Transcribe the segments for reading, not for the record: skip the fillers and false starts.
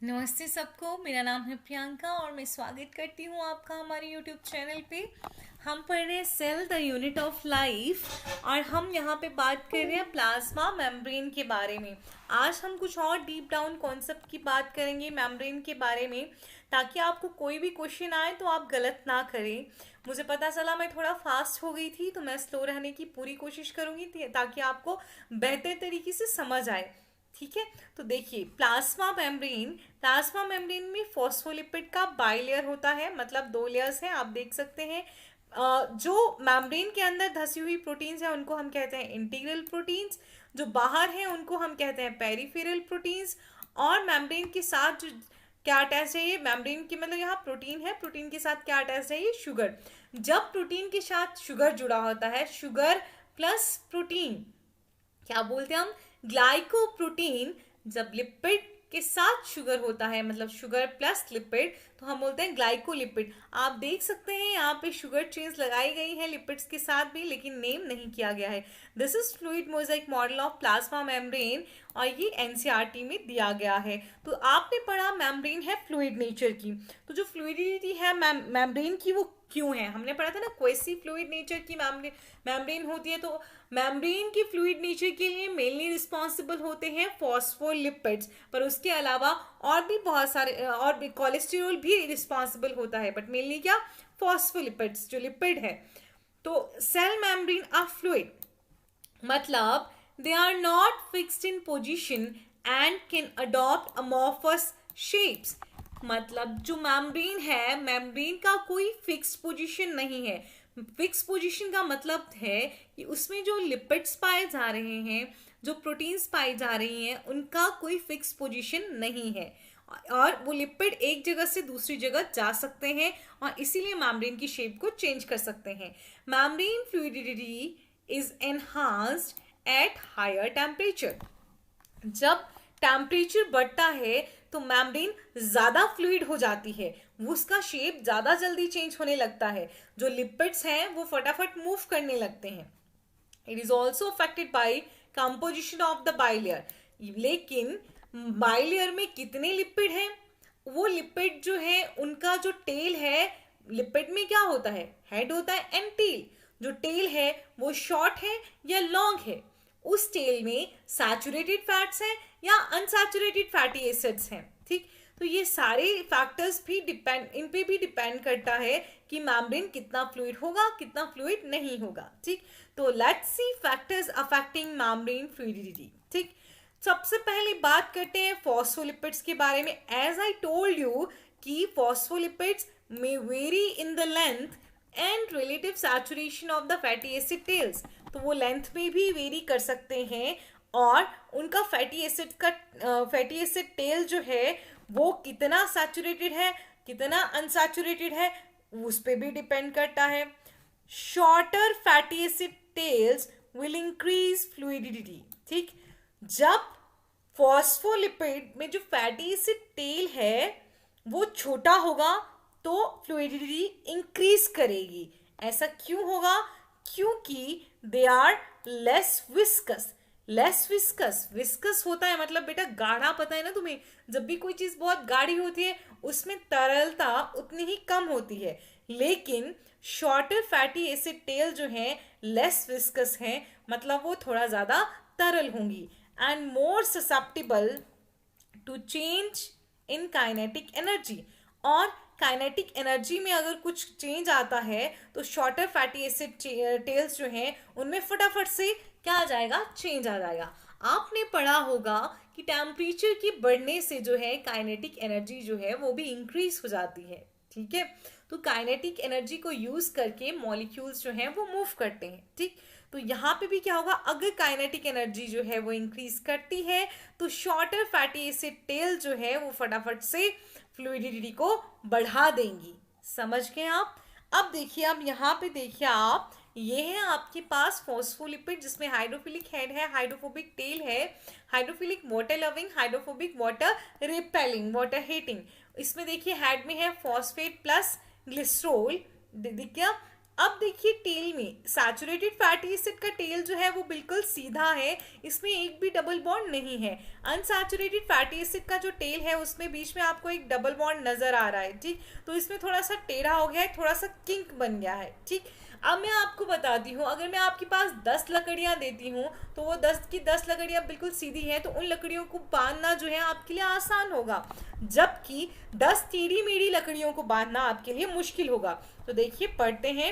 नमस्ते सबको। मेरा नाम है प्रियंका और मैं स्वागत करती हूँ आपका हमारे यूट्यूब चैनल पे। हम पढ़ रहे हैं cell the unit of life और हम यहाँ पे बात कर रहे हैं प्लाज्मा मेम्ब्रेन के बारे में। आज हम कुछ और डीप डाउन कॉन्सेप्ट की बात करेंगे मेम्ब्रेन के बारे में, ताकि आपको कोई भी क्वेश्चन आए तो आप गलत ना करें। मुझे पता चला मैं थोड़ा फास्ट हो गई थी, तो मैं स्लो रहने की पूरी कोशिश करूँगी ताकि आपको बेहतर तरीके से समझ आए। ठीक है, तो देखिए प्लाज्मा मेम्ब्रेन में फॉस्फोलिपिड का बाइलेयर होता है, मतलब दो लेयर्स हैं, आप देख सकते हैं। जो मेम्ब्रेन के अंदर धसी हुई प्रोटीन्स हैं उनको हम कहते हैं इंटीग्रल प्रोटीन्स, जो बाहर हैं उनको हम कहते हैं पेरिफेरल प्रोटीन्स। और मेम्ब्रेन के साथ जो क्या अटैच है, ये मेम्ब्रेन की मतलब यहाँ प्रोटीन है, प्रोटीन के साथ क्या अटैच है, ये शुगर। जब प्रोटीन के साथ शुगर जुड़ा होता है, शुगर प्लस प्रोटीन, क्या बोलते हैं हम, ग्लाइकोप्रोटीन। जब लिपिड के साथ शुगर होता है, मतलब शुगर प्लस लिपिड, तो हम बोलते हैं ग्लाइकोलिपिड। आप देख सकते हैं यहाँ पे शुगर चेन्स लगाई गई है लिपिड्स के साथ भी, लेकिन नेम नहीं किया गया है। This is fluid Mosaic model of plasma membrane और ये एनसीईआरटी में दिया गया है। तो आपने पढ़ा मेम्ब्रेन है फ्लूइड नेचर की, तो जो फ्लूइडिटी है मेम्ब्रेन की वो क्यों है, हमने पढ़ा था ना क्वेसी फ्लूइड नेचर की मेम्ब्रेन होती है। तो मेम्ब्रेन की फ्लूइड नेचर के लिए मेनली रिस्पॉन्सिबल होते हैं फॉस्फोलिपिड्स, पर उसके अलावा और भी बहुत सारे और भी कोलेस्टेरॉल भी रिस्पॉन्सिबल होता है, बट मेनली क्या, फॉस्फोलिपिड्स जो लिपिड है। तो सेल मेम्ब्रेन आर फ्लूइड, मतलब they are not fixed in position and can adopt amorphous shapes. मतलब जो मेम्ब्रेन है, मेम्ब्रेन का कोई फिक्स पोजीशन नहीं है। फिक्स पोजीशन का मतलब है कि उसमें जो लिपिड्स पाए जा रहे हैं, जो प्रोटीन्स पाई जा रही हैं, उनका कोई फिक्स पोजीशन नहीं है और वो लिपिड एक जगह से दूसरी जगह जा सकते हैं और इसीलिए मेम्ब्रेन की शेप को चेंज कर सकते हैं। Membrane fluidity is enhanced at higher temperature. जब टेम्परेचर बढ़ता है तो मेम्ब्रेन ज्यादा फ्लूइड हो जाती है, वो उसका शेप ज्यादा जल्दी चेंज होने लगता है, जो लिपिड्स हैं वो फटाफट मूव करने लगते हैं। It is also affected by composition of the bilayer. लेकिन बाइलेयर में कितने लिपिड हैं, वो लिपिड जो है उनका जो टेल है, लिपिड में क्या होता है, हेड होता है एंड टेल। जो टेल है वो शॉर्ट है या लॉन्ग है, उस टेल में सैचुरेटेड फैट्स हैं या अनसैचुरेटेड फैटी एसिड्स हैं। ठीक, तो ये सारे फैक्टर्स भी डिपेंड, इन पे भी डिपेंड करता है कि मेम्ब्रेन कितना फ्लूइड होगा, कितना फ्लूइड नहीं होगा। ठीक, तो let's see factors affecting membrane fluidity. ठीक, सबसे पहले बात करते हैं फॉस्फोलिपिड्स के बारे में। एज आई टोल्ड यू कि phospholipids may vary in the length and relative saturation of the fatty acid tails. तो वो लेंथ में भी वेरी कर सकते हैं और उनका फैटी एसिड टेल जो है वो कितना सैचुरेटेड है, कितना अनसैचुरेटेड है, उस पर भी डिपेंड करता है। Shorter fatty acid tails will increase fluidity. ठीक, जब फॉस्फोलिपिड में जो फैटी एसिड टेल है वो छोटा होगा तो फ्लूइडिटी इंक्रीज करेगी। ऐसा क्यों होगा, क्योंकि they are less viscous. Less viscous, viscous होता है मतलब बेटा गाढ़ा, पता है ना तुम्हें, जब भी कोई चीज बहुत गाढ़ी होती है उसमें तरलता उतनी ही कम होती है। लेकिन शॉर्टर फैटी एसिड टेल जो है लेस विस्कस है, मतलब वो थोड़ा ज्यादा तरल होंगी and more susceptible to change in kinetic energy. और काइनेटिक एनर्जी में अगर कुछ चेंज आता है तो शॉर्टर फैटी एसिड टेल्स जो हैं उनमें फटाफट से क्या आ जाएगा, चेंज आ जाएगा। आपने पढ़ा होगा कि टेम्परेचर की बढ़ने से जो है काइनेटिक एनर्जी जो है वो भी इंक्रीज हो जाती है। ठीक है, तो काइनेटिक एनर्जी को यूज करके मॉलिक्यूल्स जो हैं वो मूव करते हैं। ठीक, तो यहाँ पे भी क्या होगा, अगर काइनेटिक एनर्जी जो है वो इंक्रीज करती है तो शॉर्टर फैटी एसिड टेल जो है वो फटाफट से फ्लूइडिटी को बढ़ा देंगी। समझ गए आप। अब देखिए, अब यहाँ पे देखिए आप, ये है आपके पास फॉस्फोलिपिड जिसमें हाइड्रोफिलिक हेड है, हाइड्रोफोबिक टेल है, hydrophilic water loving, hydrophobic water repelling, water heating. इसमें देखिए हेड में है फॉस्फेट प्लस ग्लिसरॉल, देखिए अब देखिए टेल में सैचुरेटेड फैटी एसिड का टेल जो है वो बिल्कुल सीधा है, इसमें एक भी डबल बॉन्ड नहीं है। अनसैचुरेटेड फैटी एसिड का जो टेल है उसमें बीच में आपको एक डबल बॉन्ड नजर आ रहा है, ठीक। तो इसमें थोड़ा सा टेढ़ा हो गया है, थोड़ा सा किंक बन गया है, ठीक। अब मैं आपको बताती हूँ, अगर मैं आपके पास 10 लकड़ियाँ देती हूँ तो वो 10 की 10 लकड़ियाँ बिल्कुल सीधी हैं, तो उन लकड़ियों को बांधना जो है आपके लिए आसान होगा, जबकि 10 टेढ़ी मेढ़ी लकड़ियों को बांधना आपके लिए मुश्किल होगा। तो देखिए पढ़ते हैं,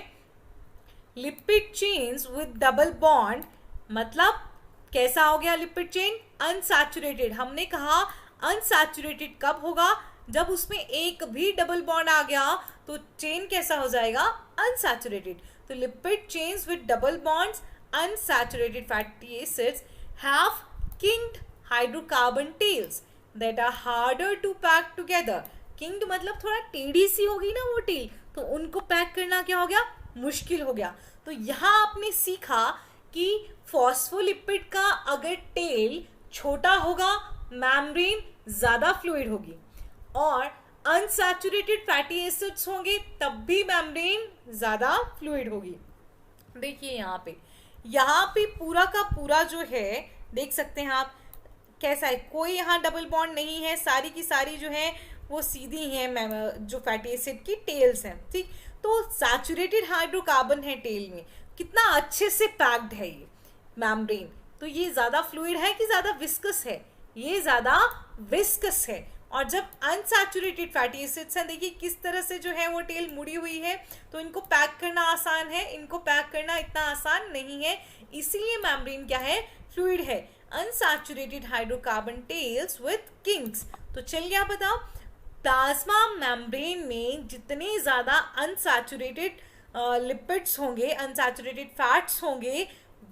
lipid chains with double bond, मतलब कैसा हो गया लिपिड चेन? अनसैचुरेटेड। हमने कहा अनसैचुरेटेड कब होगा? जब उसमें एक भी डबल बॉन्ड आ गया तो चेन कैसा हो जाएगा? अनसैचुरेटेड। तो lipid chains with double bonds unsaturated fatty acids have kinked hydrocarbon tails that are harder to pack together. किंग्ड मतलब थोड़ा टेढ़ी सी होगी ना वो टेल, तो उनको पैक करना क्या हो गया? मुश्किल हो गया। तो यहाँ आपने सीखा कि फॉस्फोलिपिड का अगर टेल छोटा होगा मेम्ब्रेन ज्यादा फ्लूइड होगी, और अनसैचुरेटेड फैटी एसिड्स होंगे तब भी मेम्ब्रेन ज्यादा फ्लूइड होगी। देखिए यहाँ पे पूरा का पूरा जो है देख सकते हैं आप कैसा है, कोई यहाँ डबल बॉन्ड नहीं है, सारी की सारी जो है वो सीधी हैं, जो फैटी एसिड की टेल्स हैं, ठीक। तो सैचुरेटेड हाइड्रोकार्बन है टेल में, कितना अच्छे से पैक्ड है ये मेम्ब्रेन। तो ये ज्यादा फ्लूइड है कि ज्यादा विस्कस है? ये ज्यादा विस्कस है। और जब अनसैचुरेटेड फैटी एसिड्स हैं, देखिए किस तरह से जो है वो टेल मुड़ी हुई है, तो इनको पैक करना आसान है, इनको पैक करना इतना आसान नहीं है, इसीलिए मेम्ब्रेन क्या है? फ्लूइड है। Unsaturated hydrocarbon tales with kinks. तो चल गया पता, प्लाज्मा मेम्ब्रेन में जितने ज्यादा अनसैचुरेटेड लिपिड्स होंगे, अनसैचुरेटेड फैट्स होंगे,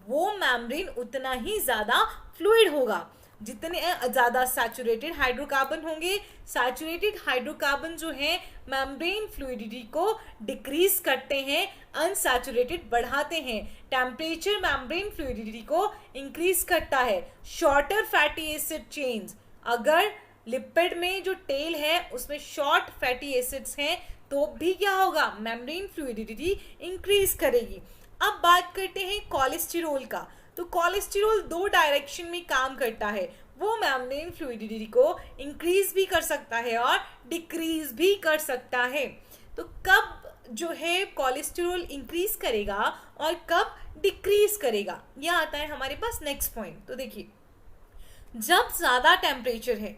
वो मेम्ब्रेन उतना ही ज्यादा फ्लूइड होगा। जितने ज्यादा सैचुरेटेड हाइड्रोकार्बन होंगे, सैचुरेटेड हाइड्रोकार्बन जो है मेम्ब्रेन फ्लूइडिटी को डिक्रीज करते हैं, अनसैचुरेटेड बढ़ाते हैं। टेम्परेचर मेम्ब्रेन फ्लूइडिटी को इंक्रीज करता है। शॉर्टर फैटी एसिड चेन्स, अगर लिपिड में जो टेल है उसमें शॉर्ट फैटी एसिड्स हैं तो भी क्या होगा? मेम्ब्रेन फ्लूइडिटी इंक्रीज करेगी। अब बात करते हैं कोलेस्टेरॉल का। तो कोलेस्टेरॉल दो डायरेक्शन में काम करता है, वो मेम्ब्रेन फ्लूइडिटी को इंक्रीज भी कर सकता है और डिक्रीज भी कर सकता है। तो कब जो है कोलेस्टेरॉल इंक्रीज करेगा और कब डिक्रीज करेगा, यह आता है हमारे पास नेक्स्ट पॉइंट। तो देखिए, जब ज्यादा टेम्परेचर है,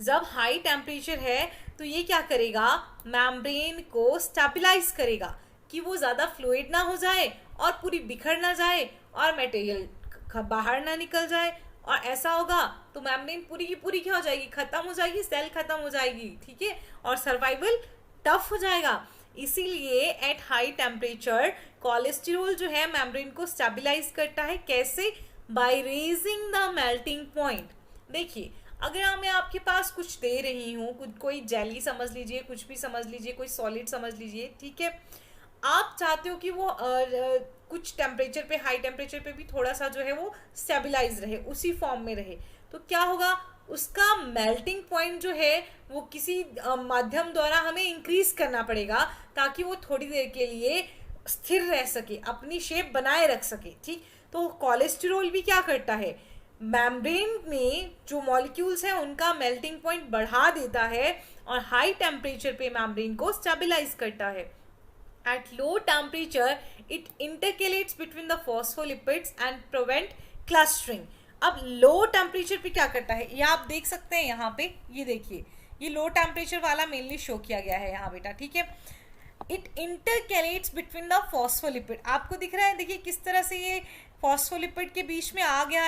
जब हाई टेम्परेचर है, तो ये क्या करेगा? मेम्ब्रेन को स्टेबलाइज करेगा कि वो ज्यादा फ्लूइड ना हो जाए और पूरी बिखर ना जाए और मटेरियल बाहर ना निकल जाए, और ऐसा होगा तो मेम्ब्रेन पूरी की पूरी क्या हो जाएगी? खत्म हो जाएगी, सेल खत्म हो जाएगी, ठीक है, और सर्वाइवल टफ हो जाएगा। इसीलिए एट हाई टेम्परेचर कोलेस्टेरॉल जो है मेम्ब्रेन को स्टेबलाइज करता है। कैसे? By raising the melting point. देखिए, अगर मैं आपके पास कुछ दे रही हूँ, कोई जेली समझ लीजिए, कुछ भी समझ लीजिए, कोई सॉलिड समझ लीजिए, ठीक है, आप चाहते हो कि वो कुछ टेम्परेचर पे, हाई टेम्परेचर पे भी थोड़ा सा जो है वो स्टेबलाइज रहे, उसी फॉर्म में रहे, तो क्या होगा? उसका मेल्टिंग पॉइंट जो है वो किसी माध्यम द्वारा हमें इंक्रीज करना पड़ेगा ताकि वो थोड़ी देर के लिए स्थिर रह सके, अपनी शेप बनाए रख सके, ठीक। तो कोलेस्टेरॉल भी क्या करता है? मेम्ब्रेन में जो मॉलिक्यूल्स हैं उनका मेल्टिंग पॉइंट बढ़ा देता है और हाई टेम्परेचर पे मेम्ब्रेन को स्टेबलाइज करता है। At low temperature, it intercalates between the phospholipids and prevent clustering. अब लो टेम्परेचर पे क्या करता है, ये आप देख सकते हैं यहाँ पे, ये देखिए, ये लो टेम्परेचर वाला मेनली शो किया गया है यहाँ बेटा, ठीक है। It intercalates between the phospholipid, आपको दिख रहा है, देखिए किस तरह से ये फॉस्फोलिपिड के बीच में आ गया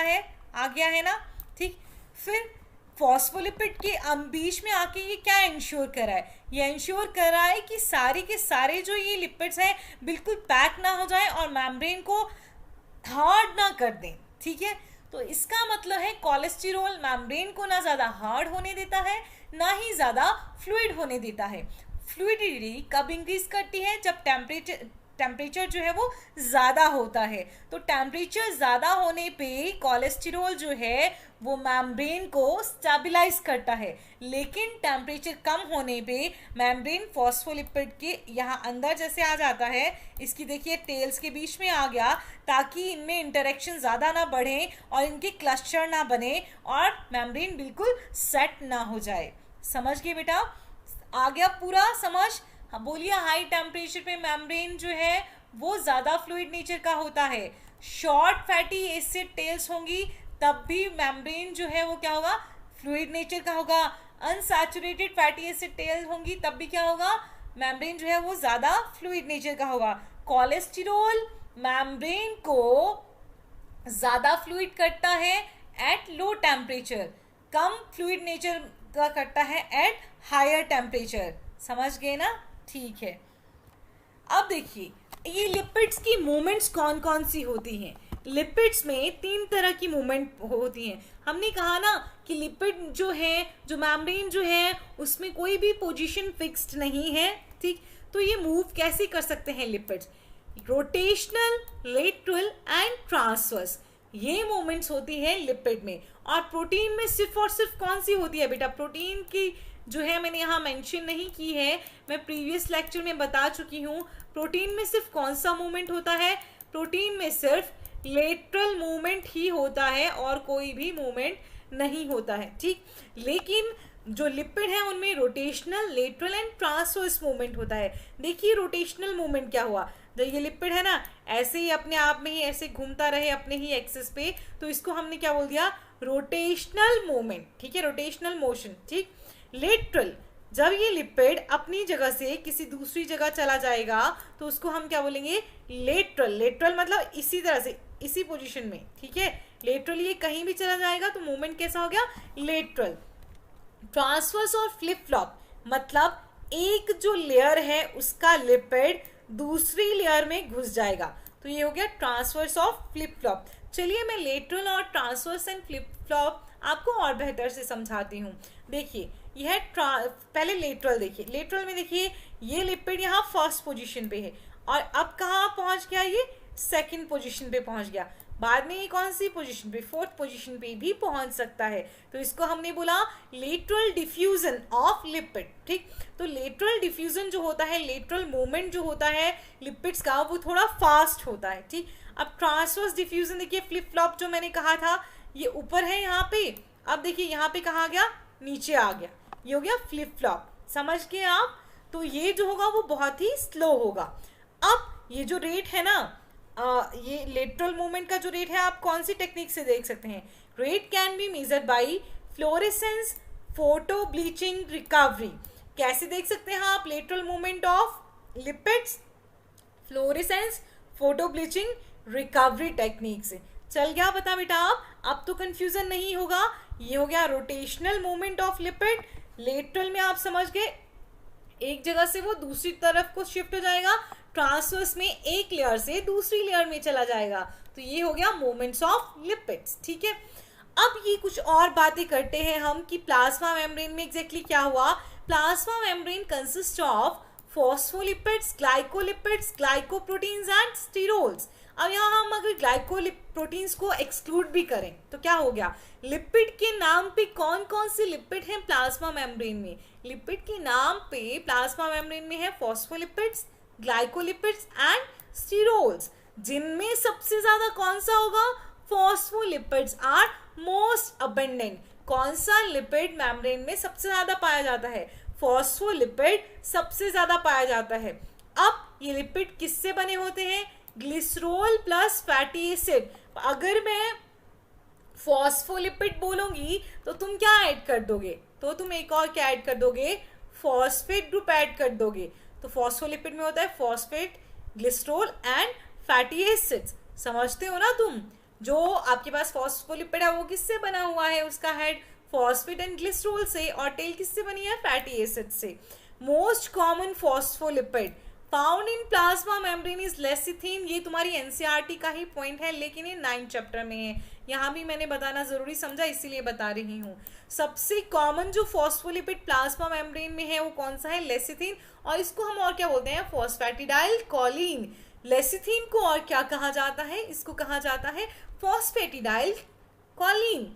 है ना, ठीक। फिर फॉस्फोलिपिड के बीच में आके ये क्या इंश्योर कर रहा है? ये इंश्योर कर रहा है कि सारे के सारे जो ये लिपिड्स हैं बिल्कुल पैक ना हो जाए और मेम्ब्रेन को हार्ड ना कर दें, ठीक है। तो इसका मतलब है कोलेस्टेरॉल मेम्ब्रेन को ना ज़्यादा हार्ड होने देता है, ना ही ज़्यादा फ्लूइड होने देता है। फ्लूइडिटी कब इंक्रीज करती है? जब टेम्परेचर जो है वो ज़्यादा होता है। तो टेम्परेचर ज़्यादा होने पे कोलेस्टेरॉल जो है वो मेम्ब्रेन को स्टेबलाइज करता है, लेकिन टेम्परेचर कम होने पे मेम्ब्रेन फॉस्फोलिपिड के यहाँ अंदर जैसे आ जाता है, इसकी देखिए टेल्स के बीच में आ गया, ताकि इनमें इंटरेक्शन ज़्यादा ना बढ़े और इनके क्लस्टर ना बने और मेम्ब्रेन बिल्कुल सेट ना हो जाए। समझ गए बेटा? आ गया पूरा समझ? हाँ बोलिए, हाई टेम्परेचर पे मेम्ब्रेन जो है वो ज़्यादा फ्लूइड नेचर का होता है। शॉर्ट फैटी एसिड टेल्स होंगी तब भी मेम्ब्रेन जो है वो क्या होगा? फ्लूइड नेचर का होगा। अनसैचुरेटेड फैटी एसिड टेल्स होंगी तब भी क्या होगा? मेम्ब्रेन जो है वो ज़्यादा फ्लूइड नेचर का होगा। कोलेस्टेरॉल मेम्ब्रेन को ज़्यादा फ्लूइड करता है at low temperature, come fluid nature का करता है एट हायर टेम्परेचर। समझ गए ना? ठीक है। अब देखिए ये लिपिड्स की मूवमेंट्स कौन कौन सी होती हैं। लिपिड्स में 3 तरह की मूवमेंट होती हैं। हमने कहा ना कि लिपिड जो है, जो मेम्ब्रेन जो है, उसमें कोई भी पोजीशन फिक्स्ड नहीं है, ठीक। तो ये मूव कैसे कर सकते हैं lipids? Rotational, lateral and transverse, ये मूवमेंट्स होती है लिपिड में। और प्रोटीन में सिर्फ और सिर्फ कौन सी होती है बेटा? प्रोटीन की जो है मैंने यहाँ मेंशन नहीं की है, मैं प्रीवियस लेक्चर में बता चुकी हूँ। प्रोटीन में सिर्फ कौन सा मूवमेंट होता है? प्रोटीन में सिर्फ लेटरल मूवमेंट ही होता है और कोई भी मूवमेंट नहीं होता है, ठीक। लेकिन जो लिपिड है उनमें rotational, lateral and transverse movement होता है। देखिए रोटेशनल मूवमेंट क्या हुआ, जब ये लिपिड है ना ऐसे ही अपने आप में ही ऐसे घूमता रहे अपने ही एक्सिस पे, तो इसको हमने क्या बोल दिया? रोटेशनल मूवमेंट, ठीक है, रोटेशनल मोशन, ठीक। लेटरल, जब ये लिपिड अपनी जगह से किसी दूसरी जगह चला जाएगा तो उसको हम क्या बोलेंगे? लेटरल। लेटरल मतलब इसी तरह से, इसी पोजीशन में, ठीक है। लेटरल ये कहीं भी चला जाएगा तो मूवमेंट कैसा हो गया? लेटरल। ट्रांसवर्स और फ्लिप फ्लॉप, मतलब एक जो लेयर है उसका लिपिड दूसरी लेयर में घुस जाएगा, तो ये हो गया ट्रांसवर्स ऑफ फ्लिप फ्लॉप। चलिए मैं लेटरल और ट्रांसवर्स एंड फ्लिप फ्लॉप आपको और बेहतर से समझाती हूँ। देखिए यह पहले लेटरल देखिए, लेटरल में देखिए ये लिपिड यहाँ फर्स्ट पोजीशन पे है और अब कहाँ पहुँच गया? ये सेकंड पोजीशन पे पहुँच गया। बाद में ये कौन सी पोजीशन पे? फोर्थ पोजीशन पे भी पहुंच सकता है। तो इसको हमने बोला लेटरल डिफ्यूजन ऑफ लिपिड, ठीक। तो लेटरल डिफ्यूजन जो होता है, लेटरल मूवमेंट जो होता है लिपिड्स का, वो थोड़ा फास्ट होता है, ठीक। अब ट्रांसवर्स डिफ्यूजन देखिए, फ्लिप फ्लॉप जो मैंने कहा था ये ऊपर है यहाँ पे, अब देखिए यहाँ पे कहाँ गया? नीचे आ गया, ये हो गया फ्लिप फ्लॉप। समझ गए आप? तो ये जो होगा वो बहुत ही स्लो होगा। अब ये जो रेट है ना, ये लेटरल मूवमेंट का जो रेट है आप कौन सी टेक्निक से देख सकते हैं? Rate can be measured by fluorescence photo bleaching recovery. कैसे देख सकते हैं आप lateral movement of lipids? Fluorescence photo bleaching recovery technique से। चल गया पता बेटा आप? अब तो कंफ्यूजन नहीं होगा। ये हो गया rotational movement of lipid. Lateral में आप समझ गए, एक जगह से वो दूसरी तरफ को शिफ्ट हो जाएगा। ट्रांसवर्स में एक लेयर से दूसरी लेयर में चला जाएगा। तो ये हो गया मूवमेंट्स ऑफ लिपिड्स, ठीक है। अब ये कुछ और बातें करते हैं हम कि प्लाज्मा मेम्ब्रेन में एग्जैक्टली क्या हुआ। Plasma membrane consist of phospholipids, glycolipids, glycoproteins and sterols. अब यहाँ हम अगर ग्लाइकोप्रोटीन्स को एक्सक्लूड भी करें तो क्या हो गया? लिपिड के नाम पे कौन कौन से लिपिड हैं प्लाज्मा मेम्ब्रेन में? लिपिड के नाम पे प्लाज्मा मेम्ब्रेन में है फॉस्फोलिपिड्स, ग्लाइकोलिपिड्स एंड स्टीरोल्स। जिनमें सबसे ज्यादा कौन सा होगा? Phospholipids are most abundant. कौन सा लिपिड मेम्ब्रेन में सबसे ज्यादा पाया जाता है? फॉस्फोलिपिड सबसे ज्यादा पाया जाता है। अब ये लिपिड किससे बने होते हैं? Glycerol plus fatty acid. अगर मैं फॉस्फोलिपिड बोलूंगी तो तुम क्या ऐड कर दोगे? तो तुम एक और क्या ऐड कर दोगे? फॉस्फेट ग्रुप ऐड कर दोगे। तो फॉस्फोलिपिड में होता है phosphate, glycerol and fatty acids. समझते हो ना तुम? जो आपके पास फॉस्फोलिपिड है वो किससे बना हुआ है? उसका हेड फॉस्फेट एंड ग्लिसरॉल से और टेल किससे बनी है? फैटी एसिड से। Most common phospholipid found in plasma membrane is lecithin. ये तुम्हारी एनसीईआरटी का ही पॉइंट है, लेकिन ये 9th चैप्टर में है। यहाँ भी मैंने बताना जरूरी समझा इसीलिए बता रही हूँ। सबसे कॉमन जो फॉस्फोलिपिड प्लाज्मा मेम्ब्रेन में है वो कौन सा है? लेसिथिन। और इसको हम और क्या बोलते हैं? Phosphatidyl Colin. लेसिथिन को और क्या कहा जाता है? इसको कहा जाता है फॉस्फेटिडाइल कोलिन।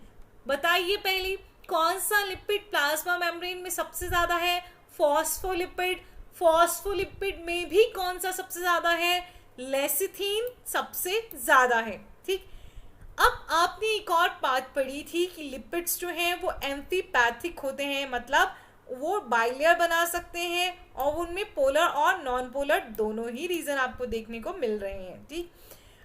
बताइए पहले कौन सा लिपिड प्लाज्मा मेम्ब्रेन में सबसे ज्यादा है? फॉस्फोलिपिड। फॉस्फोलिपिड में भी कौन सा सबसे ज्यादा है? लेसिथिन सबसे ज्यादा है। ठीक, अब आपने एक और बात पढ़ी थी कि लिपिड्स जो हैं वो एम्फीपैथिक होते हैं, मतलब वो बाइलेयर बना सकते हैं और उनमें पोलर और नॉन पोलर दोनों ही रीजन आपको देखने को मिल रहे हैं। ठीक,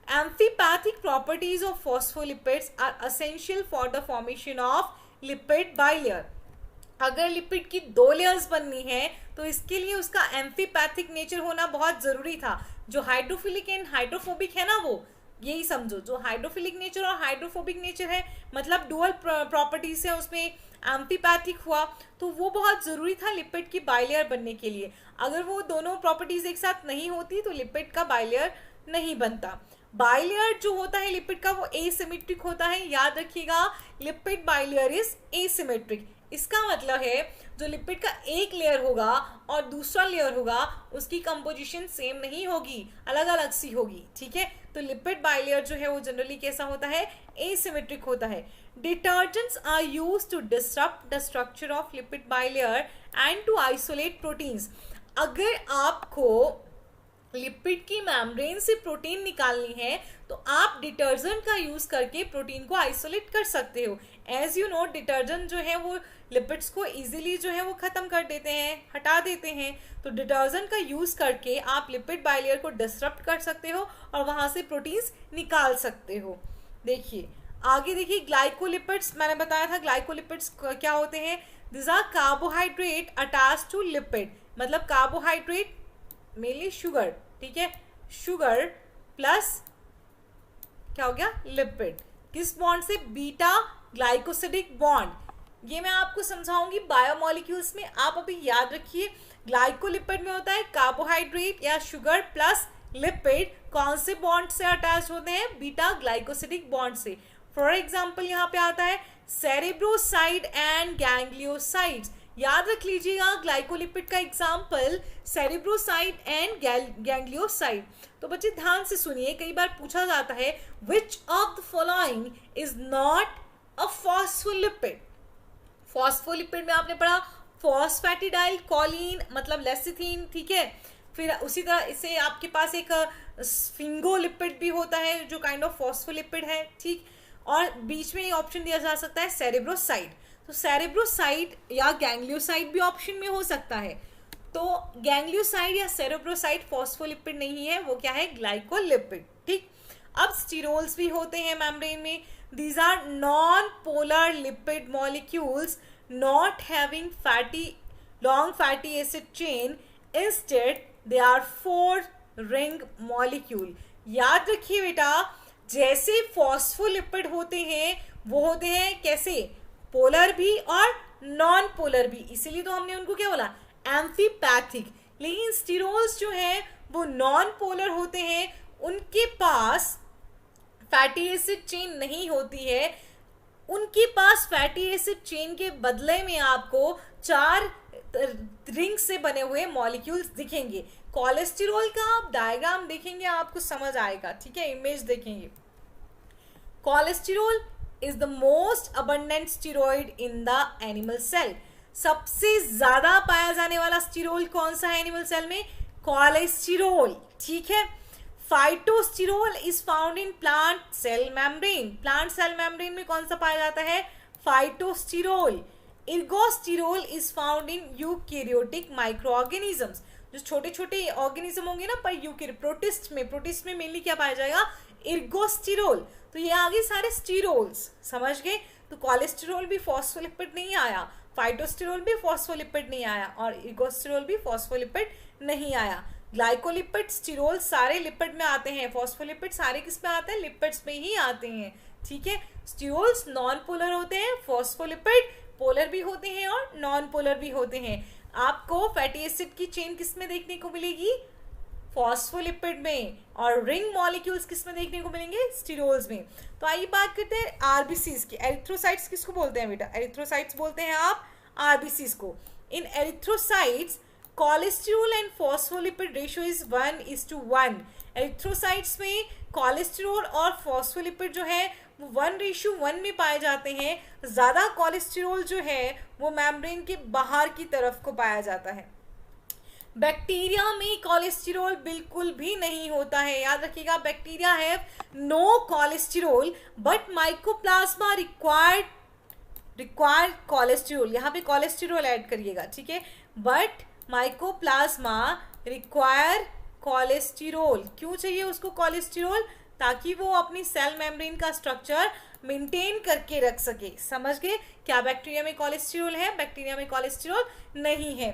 amphipathic properties of phospholipids are essential for the formation of lipid bilayer. अगर लिपिड की 2 लेयर्स बननी है तो इसके लिए उसका एम्फीपैथिक नेचर होना बहुत जरूरी था। जो हाइड्रोफिलिक एंड हाइड्रोफोबिक है ना, वो यही समझो, जो हाइड्रोफिलिक नेचर और हाइड्रोफोबिक नेचर है मतलब डुअल प्रॉपर्टीज है, उसमें एम्फीपैथिक हुआ तो वो बहुत जरूरी था लिपिड की बाइलेयर बनने के लिए। अगर वो दोनों प्रॉपर्टीज एक साथ नहीं होती तो लिपिड का बाइलेयर नहीं बनता। बाइलेयर जो होता है लिपिड का वो एसिमेट्रिक होता है, याद रखिएगा, लिपिड बाइलेयर इज एसिमेट्रिक। इसका मतलब है जो लिपिड का एक लेयर होगा और दूसरा लेयर होगा उसकी कंपोजिशन सेम नहीं होगी, अलग अलग सी होगी। ठीक है, तो लिपिड बाइलेयर जो है वो जनरली कैसा होता है? एसिमेट्रिक होता है। Detergents are used to disrupt the structure of lipid bilayer and to isolate proteins. अगर आपको लिपिड की मेम्ब्रेन से प्रोटीन निकालनी है तो आप डिटर्जेंट का यूज करके प्रोटीन को आइसोलेट कर सकते हो। एज यू नो, डिटर्जेंट जो है वो लिपिड्स को इजीली जो है वो खत्म कर देते हैं, हटा देते हैं। तो डिटर्जेंट का यूज करके आप लिपिड बाइलेयर को डिसरप्ट कर सकते हो और वहां से प्रोटीन्स निकाल सकते हो। देखिए आगे, देखिए ग्लाइकोलिपिड्स, मैंने बताया था ग्लाइकोलिपिड्स क्या होते हैं? This are carbohydrate attach to lipid, मतलब कार्बोहाइड्रेट मेनली शुगर। ठीक है, शुगर प्लस क्या हो गया? लिपिड। किस बॉन्ड से? Beta glycosidic bond. ये मैं आपको समझाऊंगी बायोमोलिक्यूल्स में, आप अभी याद रखिए। ग्लाइकोलिपिड में होता है कार्बोहाइड्रेट या शुगर प्लस लिपिड, कौन से बॉन्ड से अटैच होते हैं? बीटा ग्लाइकोसिडिक बॉन्ड से। फॉर एग्जाम्पल यहाँ पे आता है सेरेब्रोसाइड एंड गैंग्लियोसाइड्स। याद रख लीजिएगा ग्लाइकोलिपिड का एग्जाम्पल सेरेब्रोसाइड एंड गैंग्लियोसाइड। तो बच्चे ध्यान से सुनिए, कई बार पूछा जाता है which of the following is not a phospholipid. Phospholipid में आपने पढ़ा फॉस्फेटिडाइल कोलिन मतलब लेसिथिन। ठीक है, फिर उसी तरह इसे आपके पास एक स्फिंगोलिपिड भी होता है जो काइंड ऑफ फॉस्फोलिपिड है। ठीक, और बीच में ये ऑप्शन दिया जा सकता है सेरेब्रोसाइड। तो सेरेब्रोसाइड या गैंग्लियोसाइड भी ऑप्शन में हो सकता है। तो गैंग्लियोसाइड या सेरेब्रोसाइड फॉस्फोलिपिड नहीं है, वो क्या है? ग्लाइकोलिपिड। ठीक, अब स्टीरोल्स भी होते हैं मेम्ब्रेन में। These are non polar lipid molecules not having long fatty acid chain, instead they are 4 ring molecule. याद रखिए बेटा, जैसे फॉस्फोलिपिड होते हैं वो होते हैं कैसे? पोलर भी और नॉन पोलर भी, इसीलिए तो हमने उनको क्या बोला? एम्फीपैथिक। लेकिन स्टीरोल्स जो हैं वो नॉन पोलर होते हैं, उनके पास फैटी एसिड चेन नहीं होती है। उनके पास फैटी एसिड चेन के बदले में आपको 4 रिंग से बने हुए मॉलिक्यूल्स दिखेंगे। कोलेस्टेरॉल का आप डायग्राम देखेंगे आपको समझ आएगा। ठीक है, इमेज देखेंगे। Cholesterol is the most abundant steroid in the animal cell. सबसे ज्यादा पाया जाने वाला स्टीरोल कौन सा है एनिमल सेल में? कोलेस्टेरॉल। ठीक है, phytosterol is found in plant cell membrane. Plant cell membrane में कौन सा पाया जाता है? Phytosterol. Ergosterol is found in eukaryotic microorganisms. जो छोटे छोटे ऑर्गेनिज्म होंगे ना पर प्रोटिस्ट में मेनली क्या पाया जाएगा? इर्गोस्टेरॉल। तो ये आगे सारे स्टीरोल्स, समझ गए? तो कोलेस्टेरॉल भी फॉस्फोलिपिड नहीं आया, फाइटोस्टेरॉल भी फॉस्फोलिपिड नहीं आया और इर्गोस्टेरॉल भी फॉस्फोलिपिड नहीं आया। ग्लाइकोलिपिड, स्टीरोल सारे लिपिड में आते हैं, फॉस्फोलिपिड सारे किस में आते हैं? लिपिड्स में ही आते हैं। ठीक है, स्टीरोल्स नॉन पोलर होते हैं, फॉस्फोलिपिड पोलर भी होते हैं और नॉन पोलर भी होते हैं। आपको फैटी एसिड की चेन किस में देखने को मिलेगी? फॉस्फोलिपिड में, और रिंग मॉलिक्यूल्स किस में देखने को मिलेंगे? स्टीरोल्स में। तो आइए बात करते हैं आरबीसीज की। एरिथ्रोसाइट्स किसको बोलते हैं बेटा? एरिथ्रोसाइट्स बोलते हैं आप आरबीसीज को। In erythrocytes cholesterol and phospholipid ratio is 1:1। Erythrocytes में कोलेस्टेरोल और फॉस्फोलिपिड जो है वो 1:1 में पाए जाते हैं। ज़्यादा कोलेस्टेरोल जो है वो मेम्ब्रेन के बाहर की तरफ को पाया जाता है। बैक्टीरिया में कोलेस्टेरोल बिल्कुल भी नहीं होता है, याद रखिएगा। बैक्टीरिया है no cholesterol but mycoplasma required cholesterol, यहाँ पे कोलेस्टेरोल ऐड करिएगा, ठीक है। बट माइकोप्लाज्मा रिक्वायर कोलेस्टेरोल, क्यों चाहिए उसको कोलेस्टेरोल? ताकि वो अपनी सेल मेम्ब्रेन का स्ट्रक्चर मेंटेन करके रख सके। समझ गए? क्या बैक्टीरिया में कोलेस्टेरोल है? बैक्टीरिया में कोलेस्टेरोल नहीं है।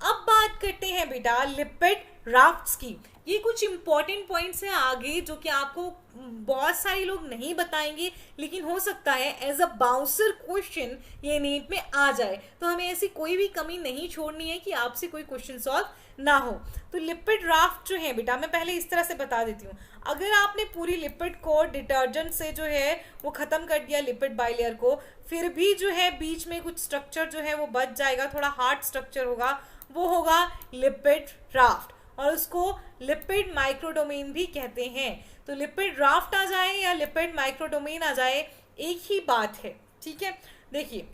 अब बात करते हैं बेटा लिपिड राफ्ट्स की। ये कुछ इंपॉर्टेंट पॉइंट्स हैं आगे जो कि आपको बहुत सारे लोग नहीं बताएंगे, लेकिन हो सकता है एज अ बाउंसर क्वेश्चन ये नीट में आ जाए। तो हमें ऐसी कोई भी कमी नहीं छोड़नी है कि आपसे कोई क्वेश्चन सॉल्व ना हो। तो लिपिड राफ्ट जो है बेटा, मैं पहले इस तरह से बता देती हूँ। अगर आपने पूरी लिपिड को डिटर्जेंट से जो है वो ख़त्म कर दिया लिपिड बाइलेयर को, फिर भी जो है बीच में कुछ स्ट्रक्चर जो है वो बच जाएगा, थोड़ा हार्ड स्ट्रक्चर होगा, वो होगा लिपिड राफ्ट, और उसको लिपिड माइक्रोडोमेन भी कहते हैं। तो लिपिड राफ्ट आ जाए या लिपिड माइक्रोडोमेन आ जाए, एक ही बात है, ठीक है। देखिए,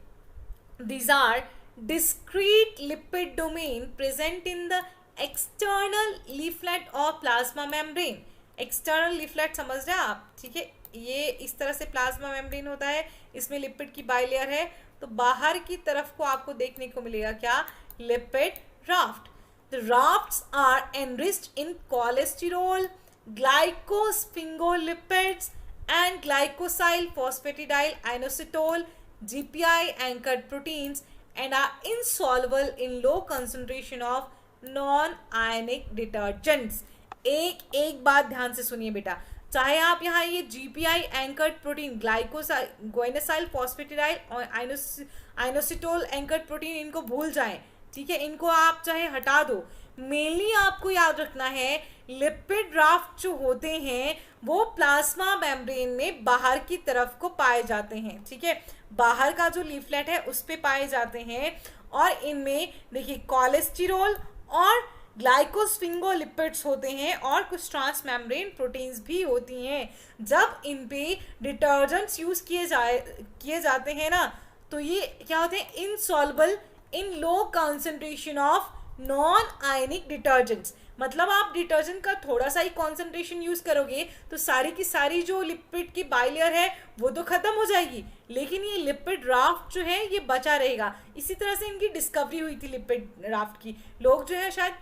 these are discrete lipid domain present in the external leaflet of plasma membrane। External leaflet समझ रहे हैं आप, ठीक है। ये इस तरह से प्लाज्मा मेम्ब्रेन होता है, इसमें लिपिड की बाइलेयर है, तो बाहर की तरफ को आपको देखने को मिलेगा क्या? Lipid raft. The rafts are enriched in cholesterol, glycosphingolipids and glycosyl phosphatidyl inositol GPI anchored proteins and are insoluble in low concentration of non-ionic detergents। एक बात ध्यान से सुनिए बेटा, चाहे आप यहाँ ये GPI एंकर्ड प्रोटीन, ग्लाइकोसाइल फॉस्फेटिडाइल और आइनोसिटोल एंकर्ड प्रोटीन, इनको भूल जाएं, ठीक है। इनको आप चाहे हटा दो। मेनली आपको याद रखना है लिपिड राफ्ट जो होते हैं वो प्लाज्मा मेम्ब्रेन में बाहर की तरफ को पाए जाते हैं, ठीक है। बाहर का जो लीफलेट है उस पे पाए जाते हैं, और इनमें देखिए कोलेस्टेरोल और ग्लाइकोस्फिंगोलिपिड्स होते हैं और कुछ ट्रांस मेम्ब्रेन प्रोटीन्स भी होती हैं। जब इन पे डिटर्जेंट्स यूज किए जाते हैं ना, तो ये क्या होते हैं? Insoluble in low concentration of non ionic detergents. मतलब आप डिटर्जेंट का थोड़ा सा ही कॉन्सेंट्रेशन यूज करोगे तो सारी की सारी जो लिपिड की बाइलेयर है वो तो खत्म हो जाएगी, लेकिन ये लिपिड राफ्ट जो है ये बचा रहेगा। इसी तरह से इनकी डिस्कवरी हुई थी लिपिड राफ्ट की। लोग जो है शायद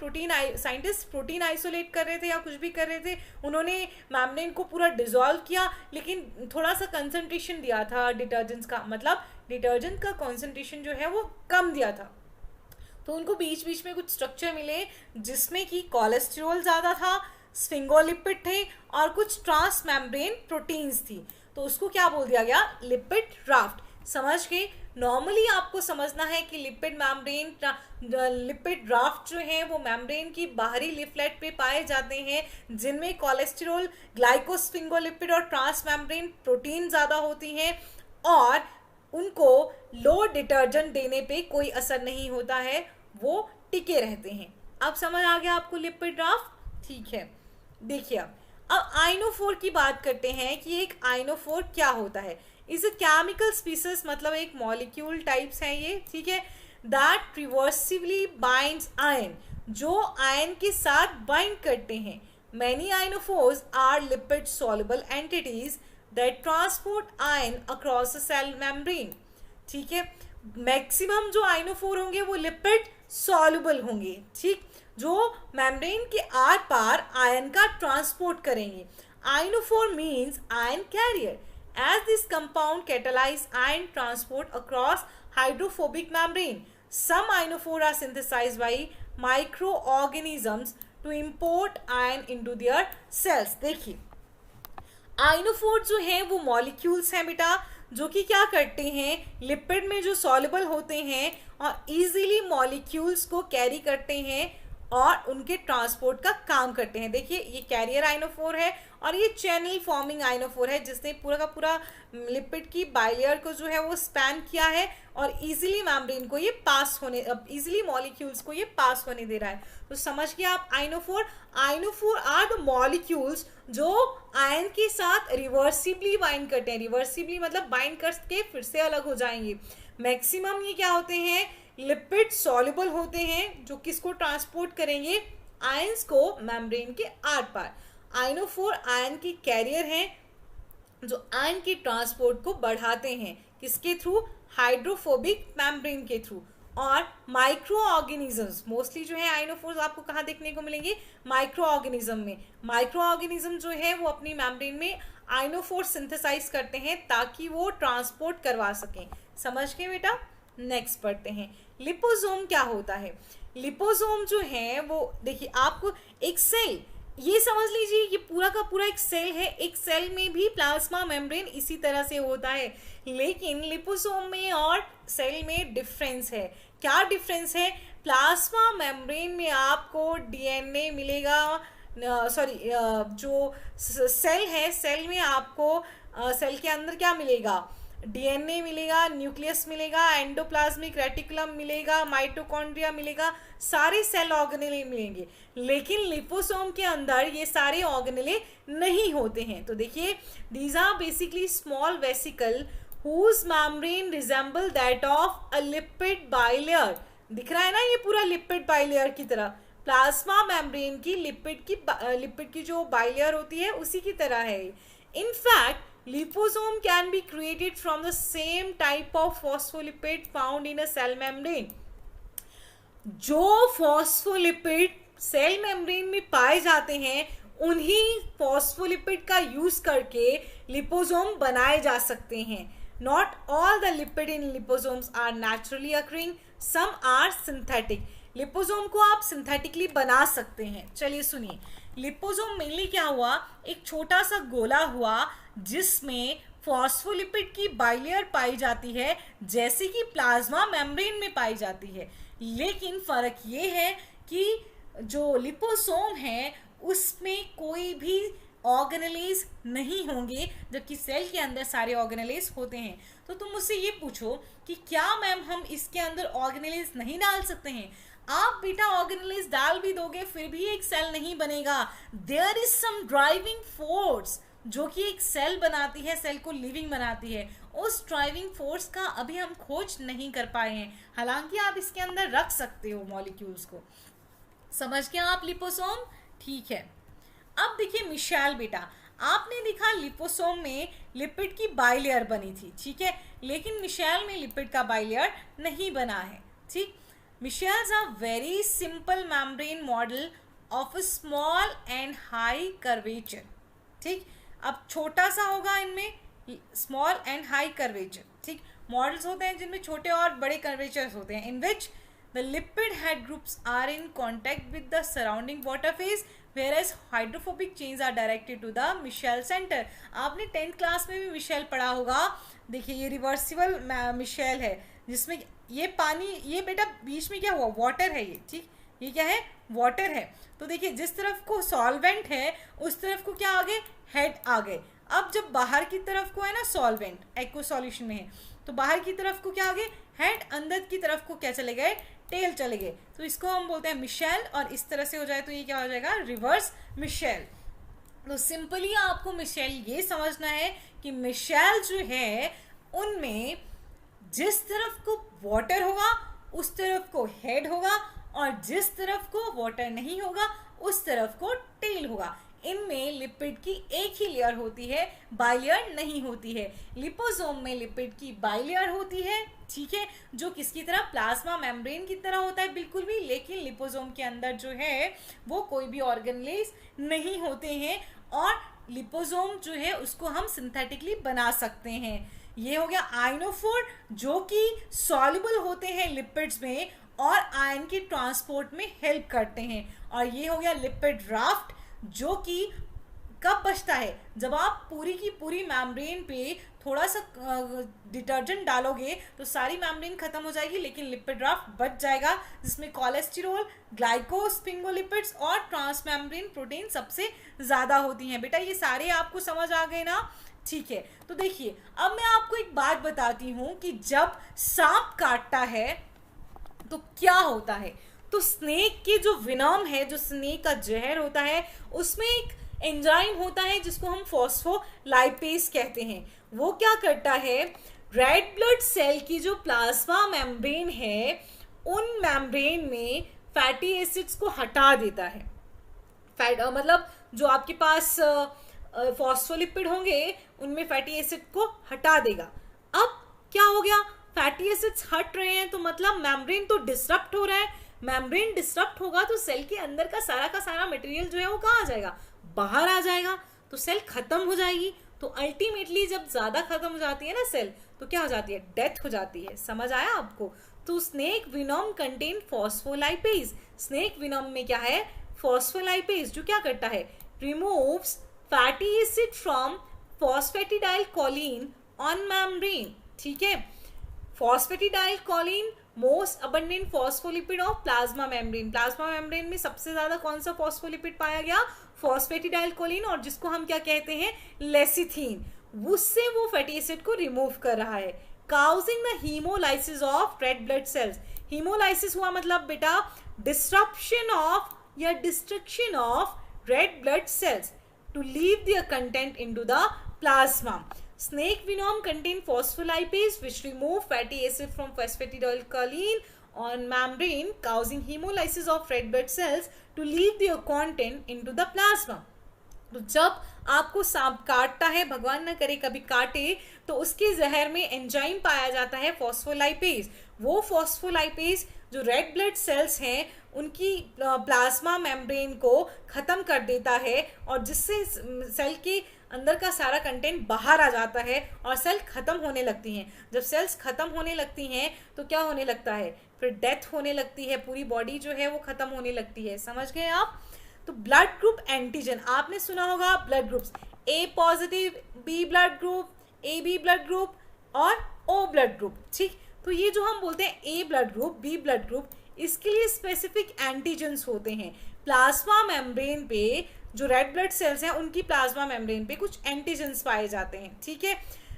साइंटिस्ट प्रोटीन आइसोलेट कर रहे थे या कुछ भी कर रहे थे, उन्होंने मेम्ब्रेन को पूरा डिसॉल्व किया, लेकिन थोड़ा सा कंसंट्रेशन दिया था डिटर्जेंट्स का, मतलब डिटर्जेंट का कॉन्सेंट्रेशन जो है वो कम दिया था। तो उनको बीच बीच में कुछ स्ट्रक्चर मिले जिसमें कि कोलेस्टेरोल ज़्यादा था, स्फिंगोलिपिड थे और कुछ ट्रांस मेम्ब्रेन प्रोटीन्स थी, तो उसको क्या बोल दिया गया? Lipid raft. समझ गए? नॉर्मली आपको समझना है कि लिपिड राफ्ट जो है वो मेम्ब्रेन की बाहरी लिफलेट पे पाए जाते हैं, जिनमें कोलेस्टेरोल, ग्लाइकोस्फिंगोलिपिड और ट्रांस मेम्ब्रेन प्रोटीन ज़्यादा होती हैं, और उनको लो डिटर्जेंट देने पे कोई असर नहीं होता है, वो टिके रहते हैं। अब समझ आ गया आपको लिपिड राफ्ट? ठीक है। देखिए, अब आइनोफोर की बात करते हैं कि एक आइनोफोर क्या होता है। इस केमिकल स्पीसीज, मतलब एक मॉलिक्यूल टाइप्स है ये, ठीक है, दैट रिवर्सिवली बाइंड्स आयन, जो आयन के साथ बाइंड करते हैं। Many ionophores are lipid soluble entities that transport ion across a cell membrane. ठीक है, मैक्सिमम जो आइनोफोर होंगे वो लिपिड सॉल्युबल होंगे, ठीक, जो मेम्ब्रेन के आर पार आयन का ट्रांसपोर्ट करेंगे। Ionophore means ion carrier, as this compound catalyze ion transport across hydrophobic membrane. Some ionophore are synthesized by microorganisms to import ion into their cells. देखिए, आइनोफोर जो है वो मॉलिक्यूल्स हैं बेटा, जो कि क्या करते हैं, लिपिड में जो सॉल्युबल होते हैं और इजीली मॉलिक्यूल्स को कैरी करते हैं और उनके ट्रांसपोर्ट का काम करते हैं। देखिए ये कैरियर आइनोफोर है और ये चैनल फॉर्मिंग आइनोफोर है, जिसने पूरा का पूरा लिपिड की बाइलेयर को जो है वो स्पैन किया है और इजीली मेम्ब्रेन को ये पास होने, इजीली मॉलिक्यूल्स को ये पास होने दे रहा है। तो समझ गए आप आइनोफोर। आइनोफोर आर द मॉलिक्यूल्स जो आयन के साथ रिवर्सिबली बाइंड करते हैं। रिवर्सिबली मतलब बाइंड करके फिर से अलग हो जाएंगे। मैक्सिमम ये क्या होते हैं, लिपिड सॉल्युबल होते हैं, जो किसको ट्रांसपोर्ट करेंगे, आयंस को मेम्ब्रेन के आर पार। आइनोफोर आयन की कैरियर हैं जो आयन के ट्रांसपोर्ट को बढ़ाते हैं, किसके थ्रू, हाइड्रोफोबिक मेम्ब्रेन के थ्रू। और माइक्रो ऑर्गेनिजम्स मोस्टली जो है आइनोफोर्स आपको कहाँ देखने को मिलेंगे, माइक्रो ऑर्गेनिज्म में। माइक्रो ऑर्गेनिज्म जो है वो अपनी मेम्ब्रेन में आइनोफोर सिंथेसाइज करते हैं ताकि वो ट्रांसपोर्ट करवा सकें। समझ गए बेटा। नेक्स्ट पढ़ते हैं, लिपोसोम क्या होता है। लिपोसोम जो है वो देखिए आपको एक सेल, ये समझ लीजिए ये पूरा का पूरा एक सेल है। एक सेल में भी प्लाज्मा मेम्ब्रेन इसी तरह से होता है, लेकिन लिपोसोम में और सेल में डिफरेंस है। क्या डिफरेंस है, प्लाज्मा मेम्ब्रेन में आपको डीएनए मिलेगा, सॉरी जो सेल है, सेल में आपको सेल के अंदर क्या मिलेगा, डीएनए मिलेगा, न्यूक्लियस मिलेगा, एंडोप्लाज्मिक रेटिकुलम मिलेगा, माइटोकॉन्ड्रिया मिलेगा, सारे सेल ऑर्गेनेले मिलेंगे। लेकिन लिपोसोम के अंदर ये सारे ऑर्गेनेले नहीं होते हैं। तो देखिए these are basically small vesicle whose membrane resemble that of a lipid bilayer। दिख रहा है ना ये पूरा लिपिड बाइलेयर की तरह। प्लाज्मा मेम्ब्रेन की लिपिड की जो बाइलेयर होती है उसी की तरह है। In fact liposome can be created from the same type of phospholipid found in a cell membrane। जो फॉस्फोलिपिड सेल मेम्ब्रेन में पाए जाते हैं उन्हीं फॉस्फोलिपिड का यूज करके लिपोसोम बनाए जा सकते हैं। Not all the lipid in liposomes are naturally occurring, some are synthetic. Liposome को आप सिंथेटिकली बना सकते हैं। चलिए सुनिए, लिपोसोम मेनली क्या हुआ, एक छोटा सा गोला हुआ जिसमें फॉस्फोलिपिड की बाइलेयर पाई जाती है जैसे कि प्लाज्मा मेम्ब्रेन में पाई जाती है। लेकिन फर्क ये है कि जो लिपोसोम है उसमें कोई भी ऑर्गेनेलेज नहीं होंगे, जबकि सेल के अंदर सारे ऑर्गेनेलेज होते हैं। तो तुम मुझसे ये पूछो कि क्या मैम हम इसके अंदर ऑर्गेनेलेज नहीं डाल सकते हैं। आप बेटा ऑर्गेनेलेज डाल भी दोगे फिर भी एक सेल नहीं बनेगा। There is some driving force जो कि एक सेल बनाती है, सेल को लिविंग बनाती है। उस ड्राइविंग फोर्स का अभी हम खोज नहीं कर पाए हैं, हालांकि आप इसके अंदर रख सकते हो मॉलिक्यूल्स को। समझ गया आप लिपोसोम, ठीक है। अब देखिए मिशेल बेटा, आपने देखा लिपोसोम में लिपिड की बाइलेयर बनी थी, ठीक है, लेकिन मिशेल में लिपिड का बाइलेयर नहीं बना है, ठीक। Micelles are very simple membrane model of a small and high curvature, ठीक। अब छोटा सा होगा इनमें, स्मॉल एंड हाई कर्वेचर, ठीक। मॉडल्स होते हैं जिनमें छोटे और बड़े कर्वेचर्स होते हैं, in which the lipid head groups are in contact with the surrounding water phase, whereas hydrophobic chains are directed to the Michel center। आपने 10th क्लास में भी मिशेल पढ़ा होगा। देखिए ये रिवर्सिबल मिशेल है जिसमें ये पानी, ये बेटा बीच में क्या हुआ, वाटर है ये, ठीक, ये क्या है, वाटर है। तो देखिए जिस तरफ को सॉल्वेंट है उस तरफ को क्या आ गए, हेड आ गए। अब जब बाहर की तरफ को है ना सॉल्वेंट एक्वा सॉल्यूशन में है, तो बाहर की तरफ को क्या आ गए, हेड, अंदर की तरफ को क्या चले गए, टेल चले गए। तो इसको हम बोलते हैं मिशेल, और इस तरह से हो जाए तो ये क्या हो जाएगा, रिवर्स मिशेल। तो सिंपली आपको मिशेल ये समझना है कि मिशेल जो है उनमें जिस तरफ को वाटर होगा उस तरफ को हेड होगा, और जिस तरफ को वाटर नहीं होगा उस तरफ को टेल होगा। इनमें लिपिड की एक ही लेयर होती है, बाइलेयर नहीं होती है। लिपोसोम में लिपिड की बाइलेयर होती है, ठीक है, जो किसकी तरह, प्लाज्मा मेम्ब्रेन की तरह होता है बिल्कुल भी। लेकिन लिपोसोम के अंदर जो है वो कोई भी ऑर्गेनेल्स नहीं होते हैं, और लिपोसोम जो है उसको हम सिंथेटिकली बना सकते हैं। ये हो गया आयनोफोर जो कि सॉल्युबल होते हैं लिपिड्स में और आयन के ट्रांसपोर्ट में हेल्प करते हैं। और ये हो गया लिपिड राफ्ट जो कि कब बचता है, जब आप पूरी की पूरी मेम्ब्रेन पे थोड़ा सा डिटर्जेंट डालोगे तो सारी मेम्ब्रेन खत्म हो जाएगी, लेकिन लिपिड राफ्ट बच जाएगा, जिसमें कोलेस्टेरॉल, ग्लाइकोस्फिंगोलिपिड्स और ट्रांसमेम्ब्रेन प्रोटीन सबसे ज़्यादा होती हैं। बेटा ये सारे आपको समझ आ गए ना? ठीक है, तो देखिए अब मैं आपको एक बात बताती हूँ कि जब सांप काटता है तो क्या होता है। तो स्नेक के जो विनम है, जो स्नेक का जहर होता है, उसमें एक एंजाइम होता है जिसको हम फॉस्फोलाइपेज कहते हैं। वो क्या करता है, रेड ब्लड सेल की जो प्लाज्मा मेम्ब्रेन है, उन मेम्ब्रेन में फैटी एसिड्स को हटा देता है। मतलब जो आपके पास फॉस्फोलिपिड होंगे उनमें फैटी एसिड को हटा देगा। अब क्या हो गया, फैटी एसिड्स हट रहे हैं तो मतलब मेम्ब्रेन तो डिसरप्ट हो रहा है। मेम्ब्रेन डिसरप्ट होगा तो सेल के अंदर का सारा मटेरियल जो है वो कहाँ आ जाएगा, बाहर आ जाएगा, तो सेल खत्म हो जाएगी। तो अल्टीमेटली जब ज्यादा खत्म हो जाती है ना सेल, तो क्या हो जाती है, डेथ हो जाती है। समझ आया आपको? तो snake venom contain phospholipase. Snake venom में क्या है, फॉस्फोलाइपेज, जो क्या करता है, removes fatty acid from phosphatidylcholine on membrane. ठीक है, phosphatidylcholine most abundant phospholipid of plasma membrane. Plasma membrane में सबसे ज्यादा कौन सा फॉस्फोलिपिड पाया गया, फॉस्फेटिडाइलकोलिन, और जिसको हम क्या कहते हैं, लेसिथीन। उससे वो फैटी एसिड को रिमूव कर रहा है, causing the haemolysis of red blood cells. Haemolysis हुआ मतलब बेटा डिस्ट्रप्शन ऑफ या destruction of red blood cells to leave their content into the plasma. Snake venom contain phospholipase which remove fatty acid from phosphatidylcholine on membrane, causing hemolysis of red blood cells to leave their content into the plasma. तो जब आपको सांप काटता है, भगवान न करे कभी काटे, तो उसके जहर में एंजाइम पाया जाता है फॉस्फोलाइपेज। वो फॉस्फोलाइपेज जो रेड ब्लड सेल्स हैं उनकी प्लाज्मा मेम्ब्रेन को खत्म कर देता है, और जिससे सेल के अंदर का सारा कंटेंट बाहर आ जाता है और सेल खत्म होने लगती हैं। जब सेल्स खत्म होने लगती हैं तो क्या होने लगता है, फिर डेथ होने लगती है, पूरी बॉडी जो है वो खत्म होने लगती है। समझ गए आप? तो ब्लड ग्रुप एंटीजन आपने सुना होगा, blood groups A positive, B blood group, A B blood group और ओ ब्लड ग्रुप। ठीक, तो ये जो हम बोलते हैं A blood group, B blood group, इसके लिए स्पेसिफिक एंटीजन्स होते हैं। प्लाज्मा मेम्ब्रेन पे जो रेड ब्लड सेल्स हैं उनकी प्लाज्मा मेम्ब्रेन पे कुछ एंटीजन्स पाए जाते हैं। ठीक है,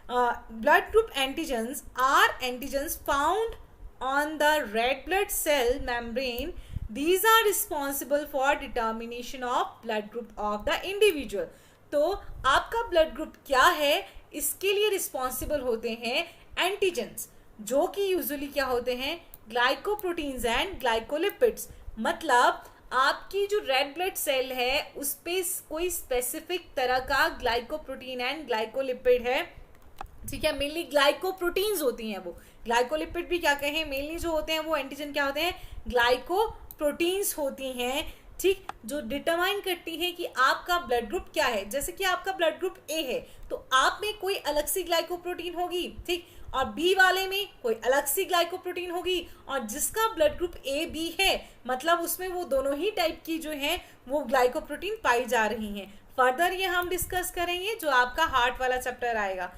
blood group antigens are antigens found on the red blood cell membrane. These are responsible for determination of blood group of the individual. तो आपका ब्लड ग्रुप क्या है, इसके लिए रिस्पॉन्सिबल होते हैं एंटीजेंस, जो कि यूजुअली क्या होते हैं, ग्लाइकोप्रोटीन्स एंड ग्लाइकोलिपिड्स। मतलब आपकी जो रेड ब्लड सेल है उस पे कोई स्पेसिफिक तरह का ग्लाइकोप्रोटीन एंड ग्लाइकोलिपिड है। ठीक है, मेनली ग्लाइकोप्रोटीन्स होती हैं वो, ग्लाइकोलिपिड भी क्या कहें, मेनली जो होते हैं वो एंटीजन क्या होते हैं, ग्लाइकोप्रोटीन्स होती हैं। ठीक, जो डिटरमाइन करती है कि आपका ब्लड ग्रुप क्या है। जैसे कि आपका ब्लड ग्रुप ए है तो आप में कोई अलग सी ग्लाइकोप्रोटीन होगी, ठीक, और बी वाले में कोई अलग सी ग्लाइकोप्रोटीन होगी, और जिसका ब्लड ग्रुप ए बी है मतलब उसमें वो दोनों ही टाइप की जो है वो ग्लाइकोप्रोटीन पाई जा रही हैं। फर्दर ये हम डिस्कस करेंगे जो आपका हार्ट वाला चैप्टर आएगा।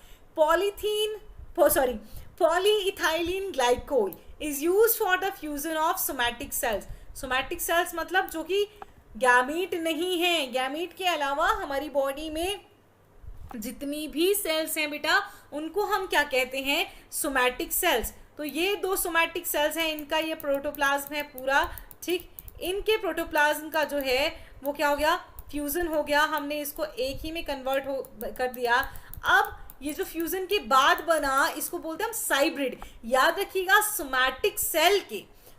Polyethylene glycol is used for the fusion of somatic cells. Somatic cells मतलब जो कि गैमीट नहीं है, गैमीट के अलावा हमारी बॉडी में जितनी भी सेल्स हैं बेटा उनको हम क्या कहते हैं, सोमैटिक सेल्स। तो ये दो सोमैटिक सेल्स हैं, इनका ये प्रोटोप्लाज्म है पूरा। ठीक, इनके प्रोटोप्लाज्म का जो है वो क्या हो गया, फ्यूजन हो गया, हमने इसको एक ही में कन्वर्ट कर दिया। अब ये जो फ्यूजन के बाद बना इसको बोलते हैं हम साइब्रिड। याद रखिएगा,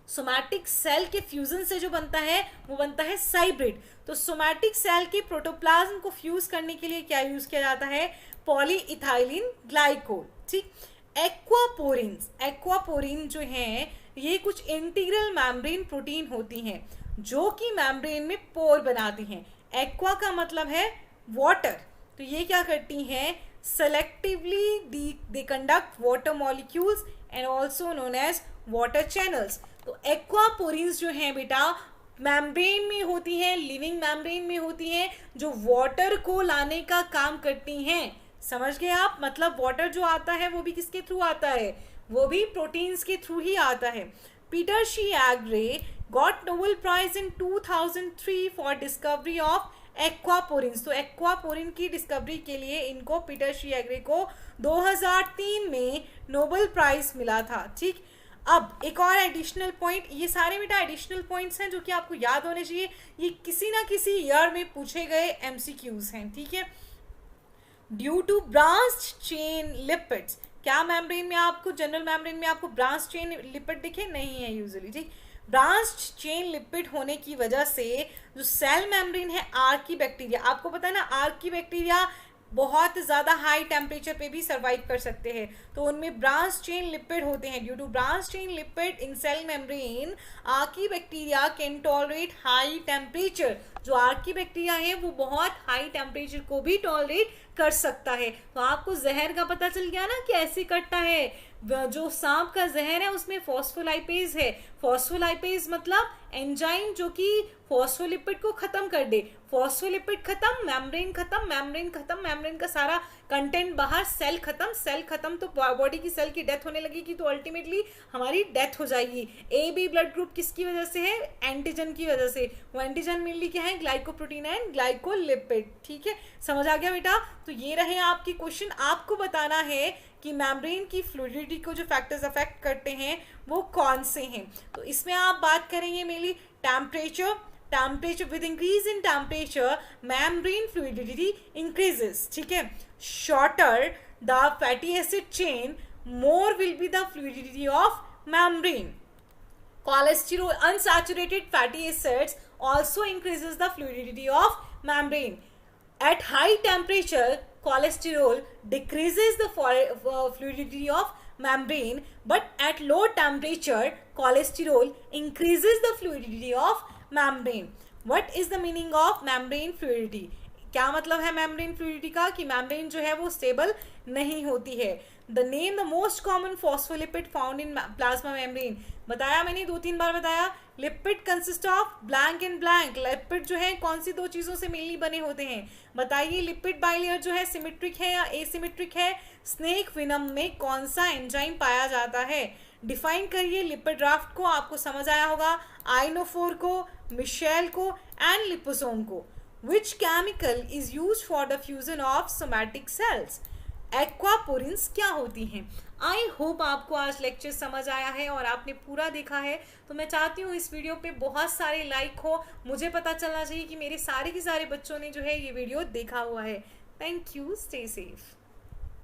सोमैटिक सेल के फ्यूजन से जो बनता है वो बनता है साइब्रिड। तो सोमैटिक सेल के प्रोटोप्लाज्म को फ्यूज करने के लिए क्या यूज किया जाता है, पॉलीइथाइलिन ग्लाइकोल। ठीक, एक्वापोरिन जो है ये कुछ इंटीग्रल मेम्ब्रेन प्रोटीन होती हैं जो कि मेम्ब्रेन में पोर बनाती हैं। एक्वा का मतलब है वाटर, तो ये क्या करती हैं, selectively they conduct water molecules and also known as water channels। तो एक्वापोरिन्स जो हैं बेटा मेम्ब्रेन में होती हैं, लिविंग मेम्ब्रेन में होती हैं, जो वाटर को लाने का काम करती हैं समझ गए आप? मतलब वाटर जो आता है वो भी किसके थ्रू आता है? वो भी प्रोटीन्स के थ्रू ही आता है। Peter Agre got Nobel prize in 2003 for discovery of aquaporins. तो एक्वापोरिन की डिस्कवरी के लिए इनको पीटर शियाग्रे को 2003 में नोबेल प्राइज मिला था। ठीक, अब एक और एडिशनल पॉइंट, ये सारे बेटा एडिशनल पॉइंट्स हैं जो कि आपको याद होने चाहिए, ये किसी ना किसी ईयर में पूछे गए एमसीक्यूज हैं। ठीक है, due to branched chain lipids, क्या मेम्ब्रेन में आपको, जनरल मेम्ब्रेन में आपको ब्रांच चेन लिपिड दिखे? नहीं है यूजुअली। ठीक, ब्रांच्ड चेन लिपिड होने की वजह से जो सेल मेम्ब्रेन है आर्की बैक्टीरिया, आपको पता है ना आर्की बैक्टीरिया बहुत ज़्यादा हाई टेम्परेचर पे भी सर्वाइव कर सकते हैं, तो उनमें ब्रांच चेन लिपिड होते हैं। Due to branch chain lipid in cell membrane archaebacteria can tolerate high temperature. जो आर्की बैक्टीरिया है वो बहुत हाई टेम्परेचर को भी टॉलरेट कर सकता है। तो आपको जहर का पता चल गया ना कि ऐसे कटता है। जो सांप का जहर है उसमें फॉस्फोलाइपेज है। फॉस्फोलाइपेज मतलब एंजाइम जो कि फॉस्फोलिपिड को खत्म कर दे। फॉस्फोलिपिड खत्म, मेम्ब्रेन खत्म, मेम्ब्रेन खत्म, मेम्ब्रेन का सारा कंटेंट बाहर, सेल खत्म, सेल खत्म तो बॉडी की सेल की डेथ होने लगेगी, तो अल्टीमेटली हमारी डेथ हो जाएगी। ए बी ब्लड ग्रुप किसकी वजह से है? एंटीजन की वजह से। वो एंटीजन मेनली क्या है? Glycoprotein and glycolipid. ठीक है, समझ आ गया बेटा? तो ये रहे आपकी क्वेश्चन। आपको बताना है कि मेम्ब्रेन की फ्लूइडिटी को जो फैक्टर्स अफेक्ट करते हैं वो कौन से हैं। तो इसमें आप बात करेंगे mainly temperature. Temperature, with increase in temperature membrane fluidity increases. ठीक है, shorter the fatty acid chain more will be the fluidity of membrane. Cholesterol, unsaturated fatty acids also increases the fluidity of membrane. At high temperature, cholesterol decreases the fluidity of membrane, but at low temperature, cholesterol increases the fluidity of membrane. What is the meaning of membrane fluidity? क्या मतलब है membrane fluidity का? कि membrane जो है वो stable नहीं होती है। The name the most common phospholipid found in plasma membrane, बताया मैंने 2-3 बार बताया। Lipid consist of blank and blank. Lipid जो है कौन सी दो चीज़ों से मेनली बने होते हैं? बताइए, लिपिड बाइलेयर जो है सिमेट्रिक है या एसिमेट्रिक है? स्नेक विनम में कौन सा एंजाइम पाया जाता है? डिफाइन करिए लिपिड ड्राफ्ट को, आपको समझ आया होगा। आइनोफोर को, मिशेल को एंड लिपोसोम को। Which chemical is used for the fusion of somatic cells? Aquaporins क्या होती हैं? आई होप आपको आज लेक्चर समझ आया है और आपने पूरा देखा है। तो मैं चाहती हूँ इस वीडियो पे बहुत सारे लाइक हो, मुझे पता चलना चाहिए कि मेरे सारे के सारे बच्चों ने जो है ये वीडियो देखा हुआ है। Thank you, stay safe.